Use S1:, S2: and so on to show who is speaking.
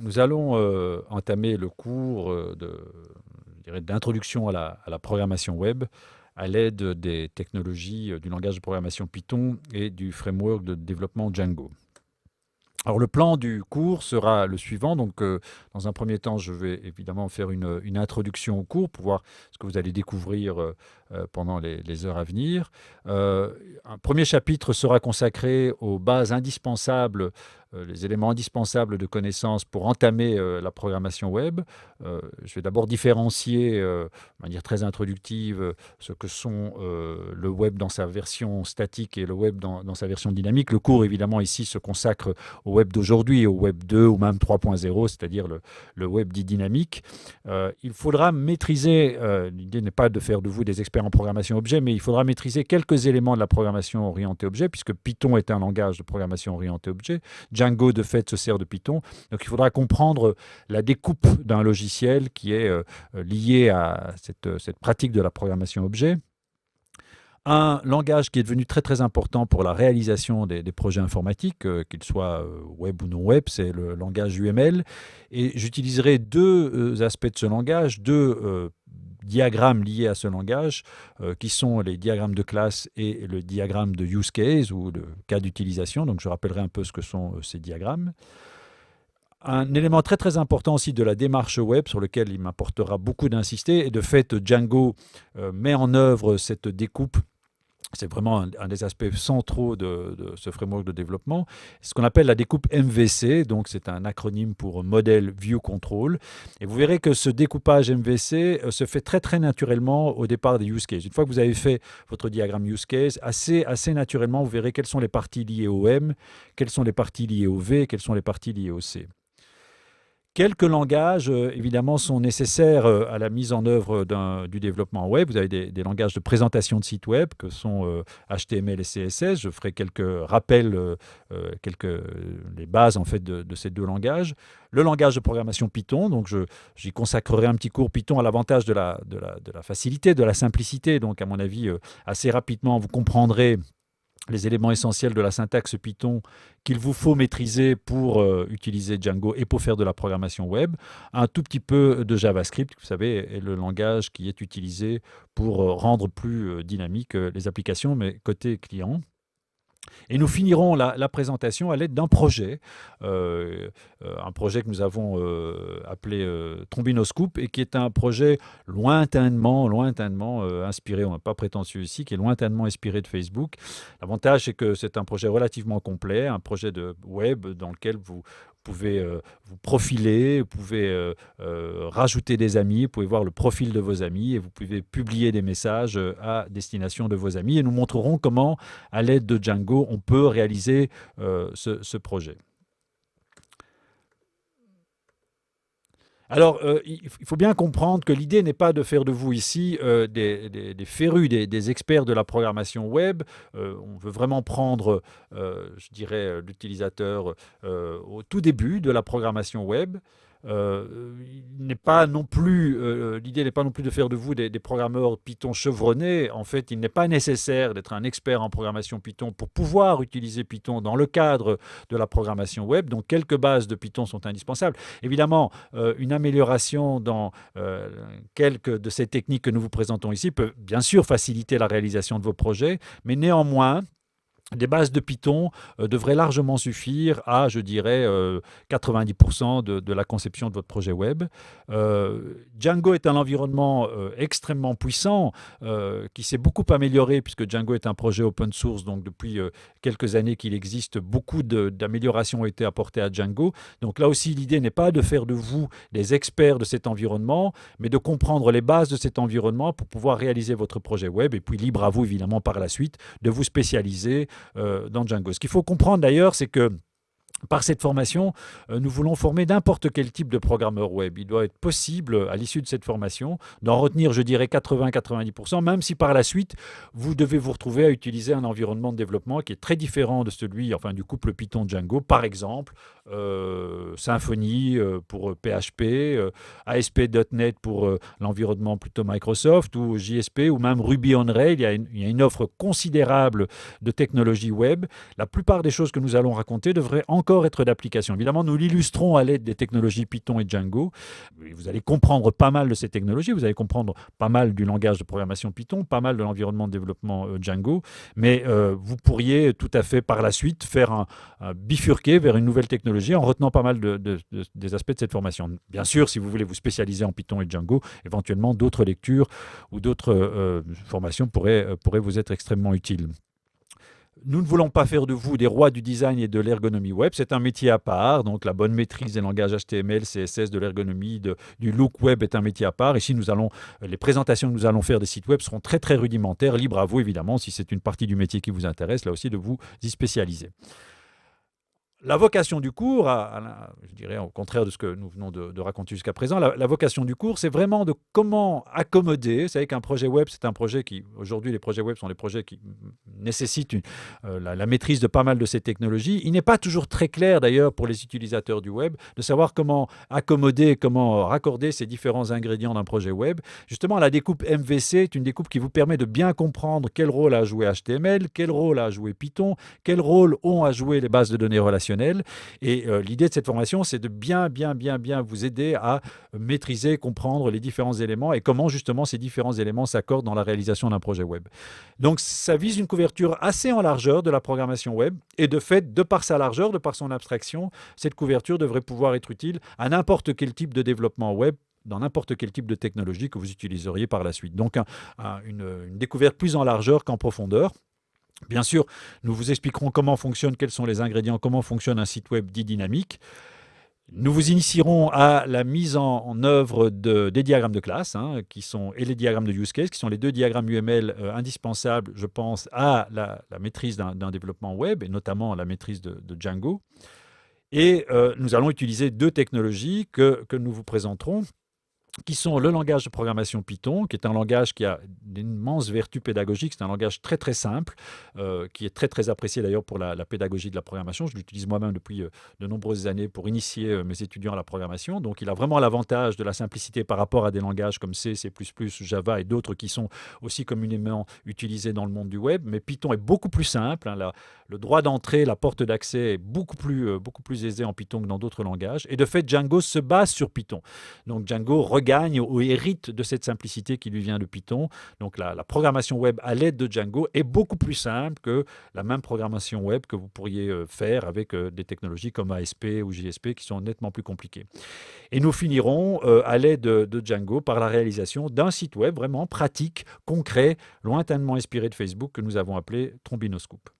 S1: nous allons entamer le cours d'introduction à la programmation web à l'aide des technologies du langage de programmation Python et du framework de développement Django. Alors le plan du cours sera le suivant. Donc, dans un premier temps, je vais évidemment faire une introduction au cours pour voir ce que vous allez découvrir pendant les heures à venir. Un premier chapitre sera consacré aux bases indispensables, les éléments indispensables de connaissances pour entamer la programmation web. Je vais d'abord différencier de manière très introductive ce que sont le web dans sa version statique et le web dans sa version dynamique. Le cours, évidemment, ici se consacre au web d'aujourd'hui, au web 2 ou même 3.0, c'est-à-dire le web dit dynamique. Il faudra maîtriser, l'idée n'est pas de faire de vous des experts en programmation objet, mais il faudra maîtriser quelques éléments de la programmation orientée objet, puisque Python est un langage de programmation orientée objet. Django, de fait, se sert de Python. Donc il faudra comprendre la découpe d'un logiciel qui est liée à cette pratique de la programmation objet. Un langage qui est devenu très très important pour la réalisation des projets informatiques, qu'ils soient web ou non web, c'est le langage UML. Et j'utiliserai deux aspects de ce langage, deux diagrammes liés à ce langage, qui sont les diagrammes de classe et le diagramme de use case ou de cas d'utilisation. Donc je rappellerai un peu ce que sont ces diagrammes. Un élément très très important aussi de la démarche web sur lequel il m'importera beaucoup d'insister, et de fait Django met en œuvre cette découpe. C'est vraiment un des aspects centraux de ce framework de développement. C'est ce qu'on appelle la découpe MVC, donc c'est un acronyme pour Model View Control. Et vous verrez que ce découpage MVC se fait très très naturellement au départ des use cases. Une fois que vous avez fait votre diagramme use case, assez naturellement, vous verrez quelles sont les parties liées au M, quelles sont les parties liées au V, quelles sont les parties liées au C. Quelques langages, évidemment, sont nécessaires à la mise en œuvre du développement web. Vous avez des langages de présentation de sites web que sont HTML et CSS. Je ferai quelques rappels, les bases en fait de ces deux langages. Le langage de programmation Python, donc j'y consacrerai un petit cours Python à l'avantage de la facilité, de la simplicité. Donc, à mon avis, assez rapidement, vous comprendrez les éléments essentiels de la syntaxe Python qu'il vous faut maîtriser pour utiliser Django et pour faire de la programmation web. Un tout petit peu de JavaScript, vous savez, est le langage qui est utilisé pour rendre plus dynamiques les applications, mais côté client. Et nous finirons la présentation à l'aide d'un projet, un projet que nous avons appelé Trombinoscope, et qui est un projet lointainement inspiré, on n'est pas prétentieux ici, qui est lointainement inspiré de Facebook. L'avantage, c'est que c'est un projet relativement complet, un projet de web dans lequel vous pouvez vous profiler, vous pouvez rajouter des amis, vous pouvez voir le profil de vos amis et vous pouvez publier des messages à destination de vos amis. Et nous montrerons comment, à l'aide de Django, on peut réaliser ce projet. Alors, il faut bien comprendre que l'idée n'est pas de faire de vous ici des férus, des experts de la programmation web. On veut vraiment prendre, je dirais, l'utilisateur au tout début de la programmation web. L'idée n'est pas non plus de faire de vous des programmeurs Python chevronnés. En fait, il n'est pas nécessaire d'être un expert en programmation Python pour pouvoir utiliser Python dans le cadre de la programmation web. Donc, quelques bases de Python sont indispensables. Évidemment, une amélioration dans quelques de ces techniques que nous vous présentons ici peut bien sûr faciliter la réalisation de vos projets, mais néanmoins, des bases de Python devraient largement suffire à, je dirais, 90% de la conception de votre projet web. Django est un environnement extrêmement puissant qui s'est beaucoup amélioré, puisque Django est un projet open source, donc depuis quelques années qu'il existe, beaucoup d'améliorations ont été apportées à Django. Donc là aussi, l'idée n'est pas de faire de vous des experts de cet environnement, mais de comprendre les bases de cet environnement pour pouvoir réaliser votre projet web, et puis libre à vous, évidemment, par la suite, de vous spécialiser dans Django. Ce qu'il faut comprendre d'ailleurs, c'est que par cette formation, nous voulons former n'importe quel type de programmeur web. Il doit être possible, à l'issue de cette formation, d'en retenir, je dirais, 80-90%, même si par la suite, vous devez vous retrouver à utiliser un environnement de développement qui est très différent de celui, enfin, du couple Python-Django. Par exemple, Symfony pour PHP, ASP.NET pour l'environnement plutôt Microsoft, ou JSP, ou même Ruby on Rails. Il y a une offre considérable de technologies web. La plupart des choses que nous allons raconter devraient encore encore être d'application. Évidemment, nous l'illustrons à l'aide des technologies Python et Django. Vous allez comprendre pas mal de ces technologies, vous allez comprendre pas mal du langage de programmation Python, pas mal de l'environnement de développement Django, mais vous pourriez tout à fait par la suite faire un bifurquer vers une nouvelle technologie en retenant pas mal des aspects de cette formation. Bien sûr, si vous voulez vous spécialiser en Python et Django, éventuellement d'autres lectures ou d'autres formations pourraient vous être extrêmement utiles. Nous ne voulons pas faire de vous des rois du design et de l'ergonomie web. C'est un métier à part. Donc, la bonne maîtrise des langages HTML, CSS, de l'ergonomie, du look web est un métier à part. Ici, les présentations que nous allons faire des sites web seront très, très rudimentaires. Libre à vous, évidemment, si c'est une partie du métier qui vous intéresse, là aussi, de vous y spécialiser. La vocation du cours, je dirais au contraire de ce que nous venons de raconter jusqu'à présent, la vocation du cours, c'est vraiment de comment accommoder. Vous savez qu'un projet web, c'est un projet qui, aujourd'hui, les projets web sont des projets qui nécessitent la maîtrise de pas mal de ces technologies. Il n'est pas toujours très clair, d'ailleurs, pour les utilisateurs du web, de savoir comment accommoder, comment raccorder ces différents ingrédients d'un projet web. Justement, la découpe MVC est une découpe qui vous permet de bien comprendre quel rôle a joué HTML, quel rôle a joué Python, quel rôle ont à jouer les bases de données relationnelles. Et l'idée de cette formation, c'est de bien vous aider à maîtriser, comprendre les différents éléments et comment justement ces différents éléments s'accordent dans la réalisation d'un projet web. Donc ça vise une couverture assez en largeur de la programmation web et de fait, de par sa largeur, de par son abstraction, cette couverture devrait pouvoir être utile à n'importe quel type de développement web, dans n'importe quel type de technologie que vous utiliseriez par la suite. Donc une découverte plus en largeur qu'en profondeur. Bien sûr, nous vous expliquerons comment fonctionne, quels sont les ingrédients, comment fonctionne un site web dit dynamique. Nous vous initierons à la mise en œuvre des diagrammes de classe et les diagrammes de use case, qui sont les deux diagrammes UML indispensables, je pense, à la maîtrise d'un développement web, et notamment à la maîtrise de Django. Et nous allons utiliser deux technologies que nous vous présenterons, qui sont le langage de programmation Python, qui est un langage qui a d'immenses vertus pédagogiques. C'est un langage très très simple, qui est très très apprécié d'ailleurs pour la pédagogie de la programmation. Je l'utilise moi-même depuis de nombreuses années pour initier mes étudiants à la programmation. Donc il a vraiment l'avantage de la simplicité par rapport à des langages comme C, C++, Java et d'autres qui sont aussi communément utilisés dans le monde du web. Mais Python est beaucoup plus simple. Le droit d'entrée, la porte d'accès est beaucoup plus aisé en Python que dans d'autres langages. Et de fait, Django se base sur Python. Donc Django regagne ou hérite de cette simplicité qui lui vient de Python. Donc la programmation web à l'aide de Django est beaucoup plus simple que la même programmation web que vous pourriez faire avec des technologies comme ASP ou JSP qui sont nettement plus compliquées. Et nous finirons à l'aide de Django par la réalisation d'un site web vraiment pratique, concret, lointainement inspiré de Facebook que nous avons appelé Trombinoscope.